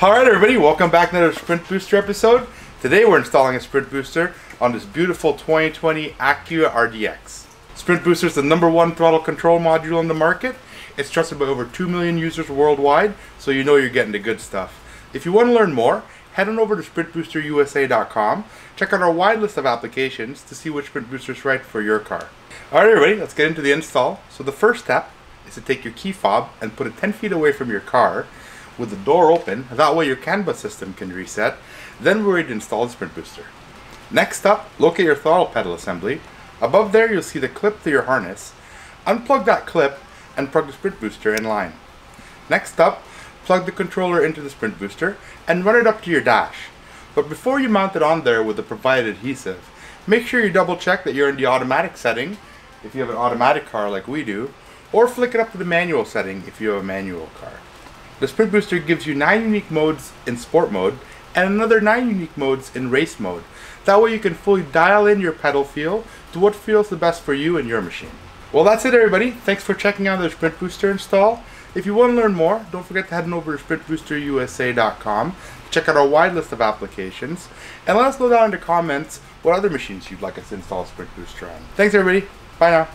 Alright everybody, welcome back to another Sprint Booster episode. Today we're installing a Sprint Booster on this beautiful 2020 Acura RDX. Sprint Booster is the #1 throttle control module on the market. It's trusted by over 2 million users worldwide, so you know you're getting the good stuff. If you want to learn more, head on over to sprintboosterusa.com. Check out our wide list of applications to see which Sprint Booster is right for your car. Alright everybody, let's get into the install. So the first step is to take your key fob and put it 10 feet away from your car with the door open. That way your CAN bus system can reset. Then we're ready to install the Sprint Booster. Next up, locate your throttle pedal assembly. Above there you'll see the clip to your harness. Unplug that clip and plug the Sprint Booster in line. Next up, plug the controller into the Sprint Booster and run it up to your dash. But before you mount it on there with the provided adhesive, make sure you double check that you're in the automatic setting if you have an automatic car like we do, or flick it up to the manual setting if you have a manual car. The Sprint Booster gives you 9 unique modes in sport mode and another 9 unique modes in race mode. That way you can fully dial in your pedal feel to what feels the best for you and your machine. Well, that's it everybody. Thanks for checking out the Sprint Booster install. If you want to learn more, don't forget to head on over to sprintboosterusa.com to check out our wide list of applications, and let us know down in the comments what other machines you'd like us to install a Sprint Booster on. Thanks everybody. Bye now.